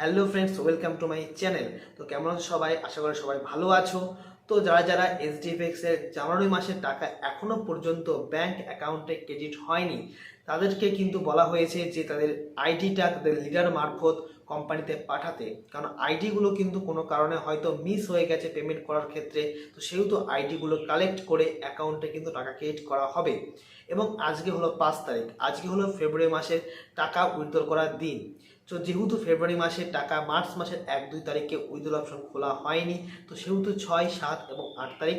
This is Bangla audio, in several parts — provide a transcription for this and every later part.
Hello friends, welcome to my channel. তো কেমন আছো সবাই? আশা করি সবাই ভালো আছো। তো যারা যারা এইচডিএফএক্স এর জানুয়ারি মাসের টাকা এখনো পর্যন্ত ব্যাংক অ্যাকাউন্টে ক্রেডিট হয়নি, তাদেরকে কিন্তু বলা হয়েছে যে তাদের আইডিটা তাদের লিডার মারফত কোম্পানিতে পাঠাতে। কারণ আইডিগুলো কিন্তু কোনো কারণে হয়তো মিস হয়ে গেছে পেমেন্ট করার ক্ষেত্রে, তো সেহেতু আইডিগুলো কালেক্ট করে অ্যাকাউন্টে কিন্তু টাকা ক্রেডিট করা হবে। এবং আজকে হলো 5 তারিখ, আজকে হলো ফেব্রুয়ারি মাসের টাকা উইথড্র করার দিন। তো যেহেতু ফেব্রুয়ারি মাসের টাকা মার্চ মাসের 1-2 তারিখে উইথড্র অপশন খোলা হয়নি, তো সেহেতু 6, 7 এবং 8 তারিখ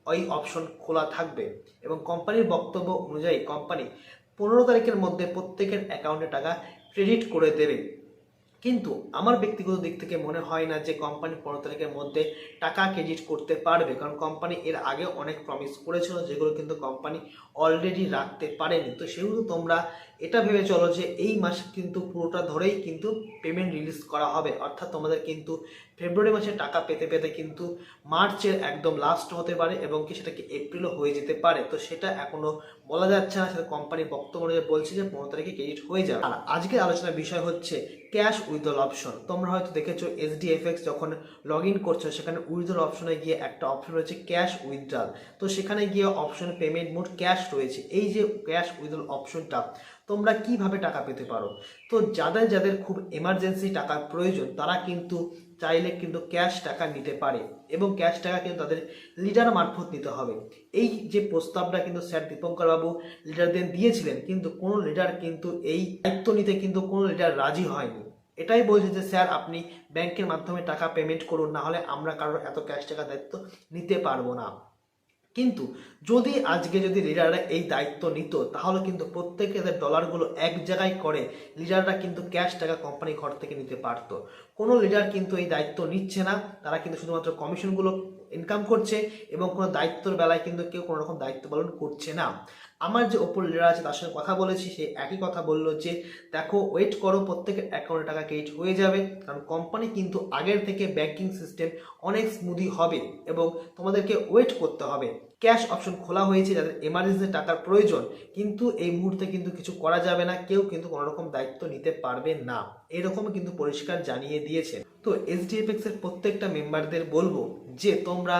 ওই অপশন খোলা থাকবে। এবং কোম্পানির বক্তব্য অনুযায়ী কোম্পানি 15 তারিখের মধ্যে প্রত্যেকের অ্যাকাউন্টে টাকা ক্রেডিট করে দেবে। কিন্তু আমার ব্যক্তিগত দিক থেকে মনে হয় না যে কোম্পানি 15 তারিখের মধ্যে টাকা ক্রেডিট করতে পারবে, কারণ কোম্পানি এর আগে অনেক প্রমিস করেছিল যেগুলো কিন্তু কোম্পানি অলরেডি রাখতে পারেনি। তো সেহেতু তোমরা এটা ভেবে চলো যে এই মাস কিন্তু পুরোটা ধরেই কিন্তু পেমেন্ট রিলিজ করা হবে, অর্থাৎ তোমাদের কিন্তু ফেব্রুয়ারি মাসে টাকা পেতে পেতে কিন্তু মার্চের একদম লাস্ট হতে পারে এবং কি সেটা কি এপ্রিলও হয়ে যেতে পারে। তো সেটা এখনো বলা যাচ্ছে না, সেটা কোম্পানি বক্তব্য অনুযায়ী বলছে যে 15 তারিখে ক্রেডিট হয়ে যাবে। আর আজকের আলোচনার বিষয় হচ্ছে ক্যাশ উইথড্রল অপশন। তোমরা হয়তো দেখেছো এইচডিএফএক্স যখন লগ ইন করছো সেখানে উইথড্রল অপশনে গিয়ে একটা অপশন রয়েছে ক্যাশ উইথড্রল। তো সেখানে গিয়ে অপশন পেমেন্ট মোড ক্যাশ রয়েছে। এই যে ক্যাশ উইথড্রল অপশনটা তোমরা কিভাবে টাকা পেতে পারো? তো যাদের যাদের খুব এমার্জেন্সি টাকার প্রয়োজন তারা কিন্তু চাইলে কিন্তু ক্যাশ টাকা নিতে পারে, এবং ক্যাশ টাকা কিন্তু তাদের লিডার মারফত নিতে হবে। এই যে প্রস্তাবটা কিন্তু স্যার দীপঙ্কর বাবু লিডারদের দিয়েছিলেন, কিন্তু কোনো লিডার কিন্তু এই দায়িত্ব নিতে কিন্তু কোনো লিডার রাজি হয়নি। এটাই বলছে যে স্যার আপনি ব্যাংকের মাধ্যমে টাকা পেমেন্ট করুন, না হলে আমরা কারোর এত ক্যাশ টাকা দায়িত্ব নিতে পারবো না। কিন্তু যদি আজকে লিডাররা এই দায়িত্ব নিত, তাহলে কিন্তু প্রত্যেকে তাদের ডলারগুলো এক জায়গায় করে লিডাররা কিন্তু ক্যাশ টাকা কোম্পানি ঘর থেকে নিতে পারত। কোনো লিডার কিন্তু এই দায়িত্ব নিচ্ছে না, তারা কিন্তু শুধুমাত্র কমিশনগুলো ইনকাম করছে এবং কোনো দায়িত্বর বেলায় কিন্তু কেউ কোনো রকম দায়িত্ব পালন করছে না। আমার যে ওপর লিডার আছে তার সঙ্গে কথা বলেছি, সে একই কথা বললো যে দেখো ওয়েট করো, প্রত্যেকের অ্যাকাউন্টে টাকা ক্রেডিট হয়ে যাবে। কারণ কোম্পানি কিন্তু আগের থেকে ব্যাংকিং সিস্টেম অনেক স্মুদি হবে এবং তোমাদেরকে ওয়েট করতে হবে। ক্যাশ অপশন খোলা হয়েছে যাদের এমার্জেন্সি টাকার প্রয়োজন, কিন্তু এই মুহূর্তে কিন্তু কিছু করা যাবে না, কেউ কিন্তু কোনো রকম দায়িত্ব নিতে পারবে না, এরকম কিন্তু পরিষ্কার জানিয়ে দিয়েছে। তো এইচডিএফএক্স এর প্রত্যেকটা মেম্বারদের বলবো যে তোমরা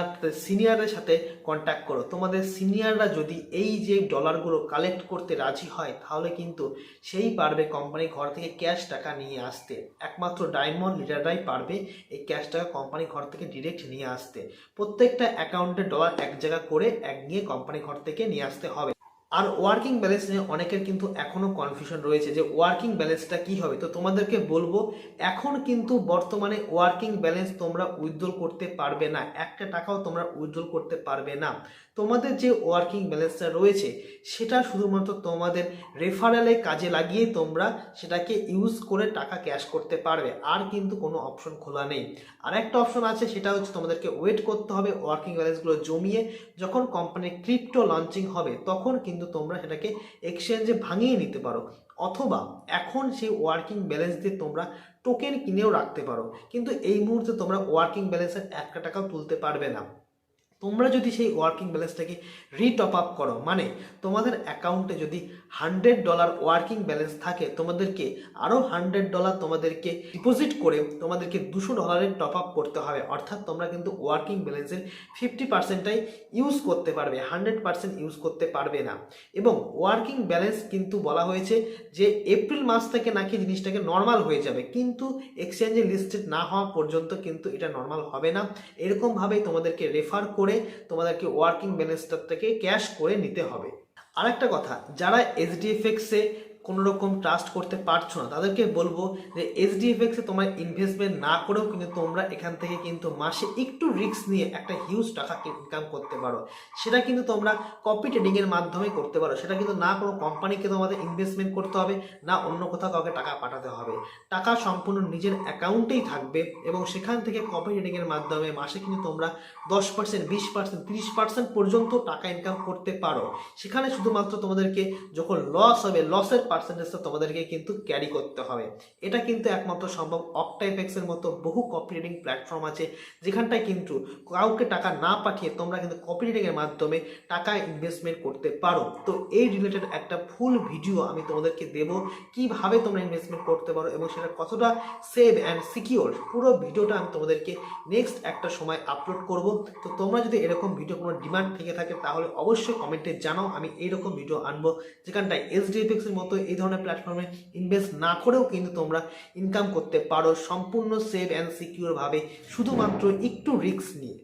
সিনিয়রদের সাথে কন্ট্যাক্ট করো। তোমাদের সিনিয়ররা যদি এই যে ডলারগুলো কালেক্ট করতে রাজি হয়, তাহলে কিন্তু সেই পারবে কোম্পানি ঘর থেকে ক্যাশ টাকা নিয়ে আসতে। একমাত্র ডায়মন্ড লিডাররাই পারবে এই ক্যাশ টাকা কোম্পানি ঘর থেকে ডিরেক্ট নিয়ে আসতে। প্রত্যেকটা অ্যাকাউন্টে ডলার এক জায়গা করে নিয়ে কোম্পানি ঘর থেকে নিয়ে আসতে হবে। আর ওয়ার্কিং ব্যালেন্স নিয়ে অনেকের কিন্তু এখনও কনফিউশন রয়েছে যে ওয়ার্কিং ব্যালেন্সটা কী হবে। তো তোমাদেরকে বলবো এখন কিন্তু বর্তমানে ওয়ার্কিং ব্যালেন্স তোমরা উইথড্রল করতে পারবে না, একটা টাকাও তোমরা উইথড্রল করতে পারবে না। তোমাদের যে ওয়ার্কিং ব্যালেন্সটা রয়েছে সেটা শুধুমাত্র তোমাদের রেফারেলে কাজে লাগিয়ে তোমরা সেটাকে ইউজ করে টাকা ক্যাশ করতে পারবে, আর কিন্তু কোনো অপশন খোলা নেই। আর একটা অপশন আছে, সেটা হচ্ছে তোমাদেরকে ওয়েট করতে হবে ওয়ার্কিং ব্যালেন্সগুলো জমিয়ে। যখন কোম্পানির ক্রিপ্টো লঞ্চিং হবে তখন কিন্তু তোমরা সেটাকে এক্সচেঞ্জে ভাঙিয়ে নিতে পারো, অথবা এখন সেই ওয়ার্কিং ব্যালেন্স দিয়ে তোমরা টোকেন কিনেও রাখতে পারো। কিন্তু এই মুহূর্তে তোমরা ওয়ার্কিং ব্যালেন্সের একটা টাকাও তুলতে পারবে না। তোমরা যদি সেই ওয়ার্কিং ব্যালেন্সটাকে রিটপ আপ করো, মানে তোমাদের অ্যাকাউন্টে যদি $100 ওয়ার্কিং ব্যালেন্স থাকে, তোমাদেরকে আরও $100 তোমাদেরকে ডিপোজিট করে তোমাদেরকে $200 টপ আপ করতে হবে। অর্থাৎ তোমরা কিন্তু ওয়ার্কিং ব্যালেন্সের 50%টাই ইউজ করতে পারবে, 100% ইউজ করতে পারবে না। এবং ওয়ার্কিং ব্যালেন্স কিন্তু বলা হয়েছে যে এপ্রিল মাস থেকে নাকি জিনিসটাকে নর্মাল হয়ে যাবে, কিন্তু এক্সচেঞ্জে লিস্টেড না হওয়া পর্যন্ত কিন্তু এটা নর্মাল হবে না। এরকমভাবেই তোমাদেরকে রেফার করে তোমাদেরকে ওয়ার্কিং ব্যালেন্সটা থেকে ক্যাশ করে নিতে হবে। আরেকটা কথা, যারা এইচডিএফএক্সে কোনো রকম ট্রাস্ট করতে পারছো না, তাদেরকে বলবো যে এইচডিএফএক্সে তোমার ইনভেস্টমেন্ট না করেও কিন্তু তোমরা এখান থেকে কিন্তু মাসে একটু রিস্ক নিয়ে একটা হিউজ টাকা ইনকাম করতে পারো। সেটা কিন্তু তোমরা কপি ট্রেডিংয়ের মাধ্যমে করতে পারো। সেটা কিন্তু না কোনো কোম্পানিকে তোমাদের ইনভেস্টমেন্ট করতে হবে, না অন্য কোথাও কাউকে টাকা পাঠাতে হবে। টাকা সম্পূর্ণ নিজের অ্যাকাউন্টেই থাকবে এবং সেখান থেকে কপি ট্রেডিংয়ের মাধ্যমে মাসে কিন্তু তোমরা 10%, 20%, 30% পর্যন্ত টাকা ইনকাম করতে পারো। সেখানে শুধুমাত্র তোমাদেরকে যখন লস হবে, লসের পার্সেন্টেজটা তোমাদেরকে কিন্তু ক্যারি করতে হবে। এটা কিন্তু একমাত্র সম্ভব অক্টাএফএক্সের মতো বহু কপি ট্রেডিং প্ল্যাটফর্ম আছে, যেখানটায় কিন্তু কাউকে টাকা না পাঠিয়ে তোমরা কিন্তু কপি ট্রেডিংয়ের মাধ্যমে টাকা ইনভেস্টমেন্ট করতে পারো। তো এই রিলেটেড একটা ফুল ভিডিও আমি তোমাদেরকে দেবো, কিভাবে তোমরা ইনভেস্টমেন্ট করতে পারো এবং সেটা কতটা সেভ অ্যান্ড সিকিওর। পুরো ভিডিওটা আমি তোমাদেরকে নেক্সট একটা সময় আপলোড করব। তো তোমরা যদি এরকম ভিডিও কোনো ডিমান্ড থেকে থাকে তাহলে অবশ্যই কমেন্টে জানাও, আমি এইরকম ভিডিও আনবো যেখানটায় SDFX এর মতো এই ধরনের প্ল্যাটফর্মে ইনভেস্ট না করেও কিন্তু তোমরা ইনকাম করতে পারো সম্পূর্ণ সেভ অ্যান্ড সিকিওর ভাবে, শুধুমাত্র একটু রিস্ক নিয়ে।